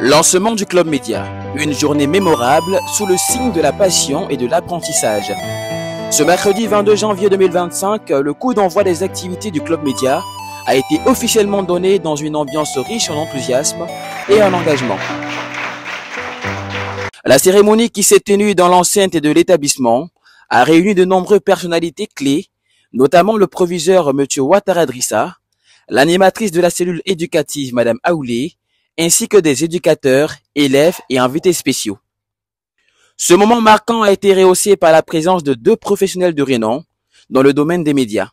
Lancement du Club Média, une journée mémorable sous le signe de la passion et de l'apprentissage. Ce mercredi 22 janvier 2025, le coup d'envoi des activités du Club Média a été officiellement donné dans une ambiance riche en enthousiasme et en engagement. La cérémonie qui s'est tenue dans l'enceinte de l'établissement a réuni de nombreuses personnalités clés, notamment le proviseur M. Ouattara Drissa, l'animatrice de la cellule éducative Mme Aoulé, ainsi que des éducateurs, élèves et invités spéciaux. Ce moment marquant a été rehaussé par la présence de deux professionnels de renom dans le domaine des médias.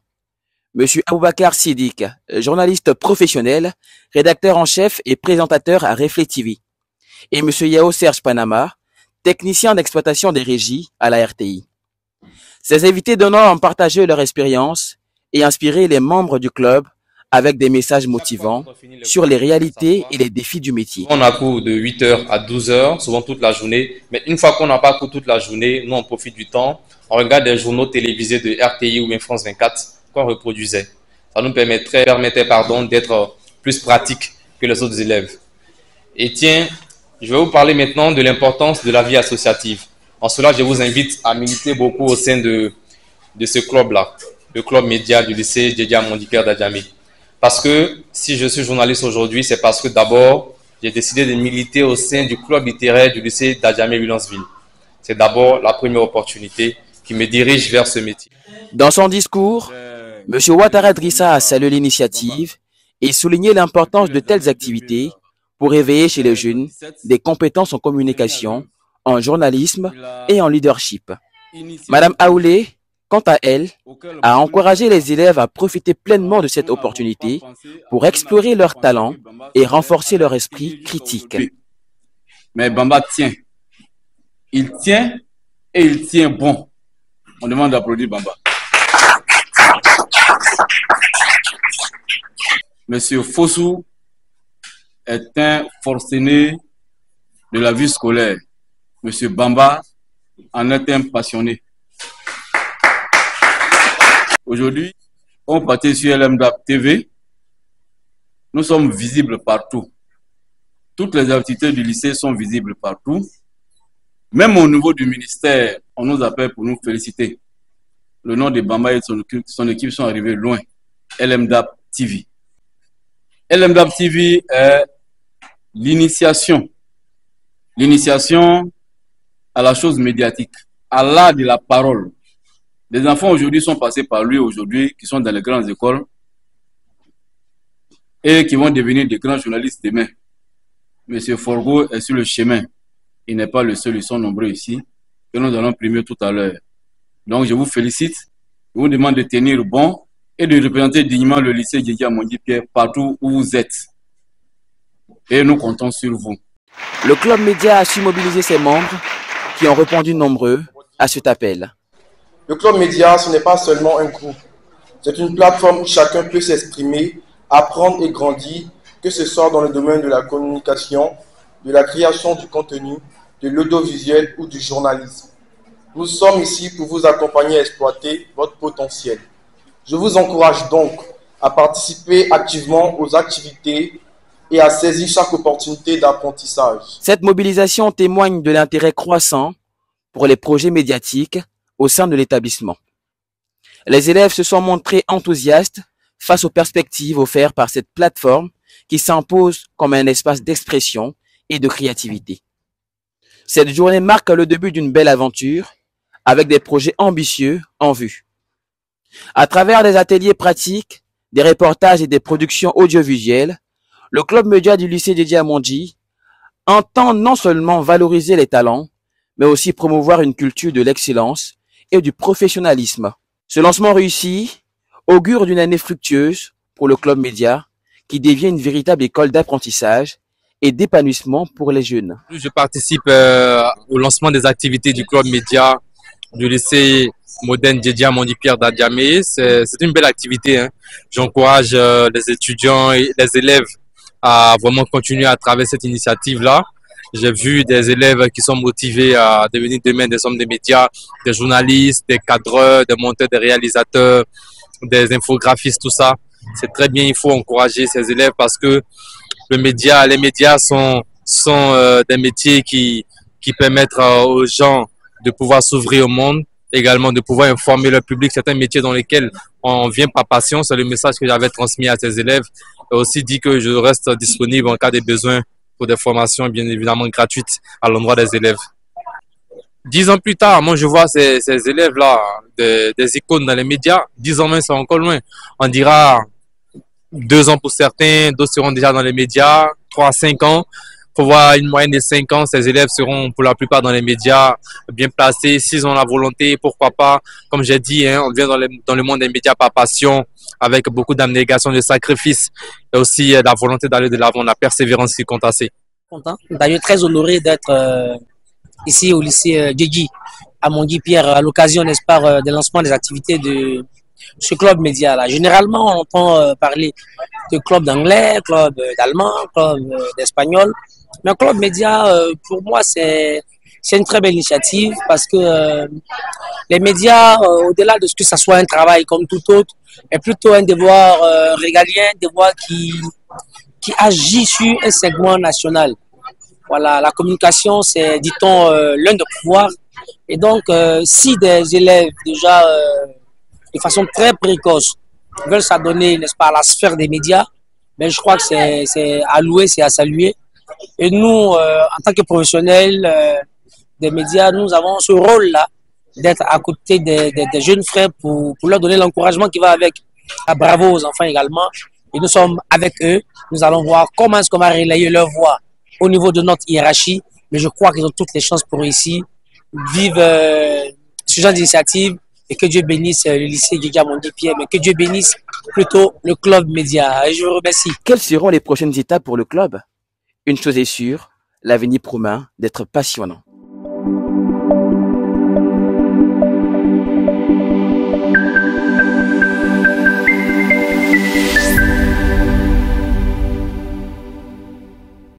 M. Aboubakar Sidik, journaliste professionnel, rédacteur en chef et présentateur à Reflet TV. Et M. Yao Serge Panama, technicien d'exploitation des régies à la RTI. Ces invités d'honneur ont partagé leur expérience et inspiré les membres du club avec des messages motivants sur les réalités et les défis du métier. On a cours de 8h à 12h, souvent toute la journée. Mais une fois qu'on n'a pas cours toute la journée, nous on profite du temps. On regarde des journaux télévisés de RTI ou bien France 24 qu'on reproduisait. Ça nous permettait d'être plus pratique que les autres élèves. Et tiens, je vais vous parler maintenant de l'importance de la vie associative. En cela, je vous invite à militer beaucoup au sein de ce club-là, le club média du lycée Djedia Mondipierre d'Adjamé. Parce que si je suis journaliste aujourd'hui, c'est parce que d'abord, j'ai décidé de militer au sein du club littéraire du lycée d'Adjamé-Williamsville. C'est d'abord la première opportunité qui me dirige vers ce métier. Dans son discours, M. Ouattara Drissa a salué l'initiative et souligné l'importance de telles activités pour éveiller chez les jeunes des compétences en communication, en journalisme et en leadership. Madame Aoulé, quant à elle, a encouragé les élèves à profiter pleinement de cette opportunité pour explorer leurs talents et renforcer leur esprit critique. Mais Bamba tient. Il tient et il tient bon. On demande d'applaudir Bamba. Monsieur Fossou est un forcené de la vie scolaire. Monsieur Bamba en est un passionné. Aujourd'hui, on partit sur LMDAP TV. Nous sommes visibles partout. Toutes les activités du lycée sont visibles partout. Même au niveau du ministère, on nous appelle pour nous féliciter. Le nom de Bamba et son équipe sont arrivés loin. LMDAP TV. LMDAP TV est l'initiation. L'initiation à la chose médiatique, à l'art de la parole. Les enfants aujourd'hui sont passés par lui aujourd'hui, qui sont dans les grandes écoles et qui vont devenir des grands journalistes demain. Monsieur Forgo est sur le chemin. Il n'est pas le seul, ils sont nombreux ici, que nous allons primer tout à l'heure. Donc je vous félicite, je vous demande de tenir bon et de représenter dignement le lycée Djedia Mondipierre partout où vous êtes. Et nous comptons sur vous. Le Club Média a su mobiliser ses membres qui ont répondu nombreux à cet appel. Le Club Média, ce n'est pas seulement un groupe. C'est une plateforme où chacun peut s'exprimer, apprendre et grandir, que ce soit dans le domaine de la communication, de la création du contenu, de l'audiovisuel ou du journalisme. Nous sommes ici pour vous accompagner à exploiter votre potentiel. Je vous encourage donc à participer activement aux activités et à saisir chaque opportunité d'apprentissage. Cette mobilisation témoigne de l'intérêt croissant pour les projets médiatiques au sein de l'établissement. Les élèves se sont montrés enthousiastes face aux perspectives offertes par cette plateforme qui s'impose comme un espace d'expression et de créativité. Cette journée marque le début d'une belle aventure avec des projets ambitieux en vue. À travers des ateliers pratiques, des reportages et des productions audiovisuelles, le Club Média du lycée Djedia Mondji entend non seulement valoriser les talents, mais aussi promouvoir une culture de l'excellence et du professionnalisme. Ce lancement réussi augure d'une année fructueuse pour le Club Média qui devient une véritable école d'apprentissage et d'épanouissement pour les jeunes. Je participe au lancement des activités du Club Média du lycée moderne Djedia Mondipierre d'Adjamé. C'est une belle activité, hein. J'encourage les étudiants et les élèves à vraiment continuer à travers cette initiative-là J'ai vu des élèves qui sont motivés à devenir demain des hommes des médias, des journalistes, des cadreurs, des monteurs, des réalisateurs, des infographistes, tout ça. C'est très bien, il faut encourager ces élèves parce que les médias sont des métiers qui permettent aux gens de pouvoir s'ouvrir au monde, également de pouvoir informer le public. Certains métiers dans lesquels on vient par passion, c'est le message que j'avais transmis à ces élèves. Et aussi dit que je reste disponible en cas de besoin pour des formations bien évidemment gratuites à l'endroit des élèves. 10 ans plus tard, moi je vois ces élèves-là, des icônes dans les médias. 10 ans même, c'est encore loin. On dira 2 ans pour certains, d'autres seront déjà dans les médias, 3 à 5 ans. Faut voir une moyenne de 5 ans, ces élèves seront pour la plupart dans les médias, bien placés. S'ils ont la volonté, pourquoi pas. Comme j'ai dit, hein, on vient dans le monde des médias par passion, avec beaucoup d'abnégation, de sacrifice, et aussi la volonté d'aller de l'avant, la persévérance qui compte assez. Content, d'ailleurs très honoré d'être ici au lycée Djedji, à Mongui-Pierre, à l'occasion, n'est-ce pas, du lancement des activités de ce club média là. Généralement, on entend parler de club d'anglais, club d'allemand, club d'espagnol. Mais un club média, pour moi, c'est une très belle initiative parce que les médias, au-delà de ce que ça soit un travail comme tout autre, est plutôt un devoir régalien, un devoir qui agit sur un segment national. Voilà, la communication, c'est, dit-on, l'un des pouvoirs. Et donc, si des élèves déjà de façon très précoce veulent s'adonner, n'est-ce pas, à la sphère des médias, mais je crois que c'est à louer, c'est à saluer. Et nous, en tant que professionnels des médias, nous avons ce rôle-là d'être à côté des jeunes frères pour leur donner l'encouragement qui va avec. Ah, bravo aux enfants également. Et nous sommes avec eux. Nous allons voir comment est-ce qu'on va relayer leur voix au niveau de notre hiérarchie. Mais je crois qu'ils ont toutes les chances pour réussir. Vive ce genre d'initiative et que Dieu bénisse le lycée Djedji à Mongui-Pierre, mais que Dieu bénisse plutôt le club média. Et je vous remercie. Quelles seront les prochaines étapes pour le club? Une chose est sûre, l'avenir promet d'être passionnant.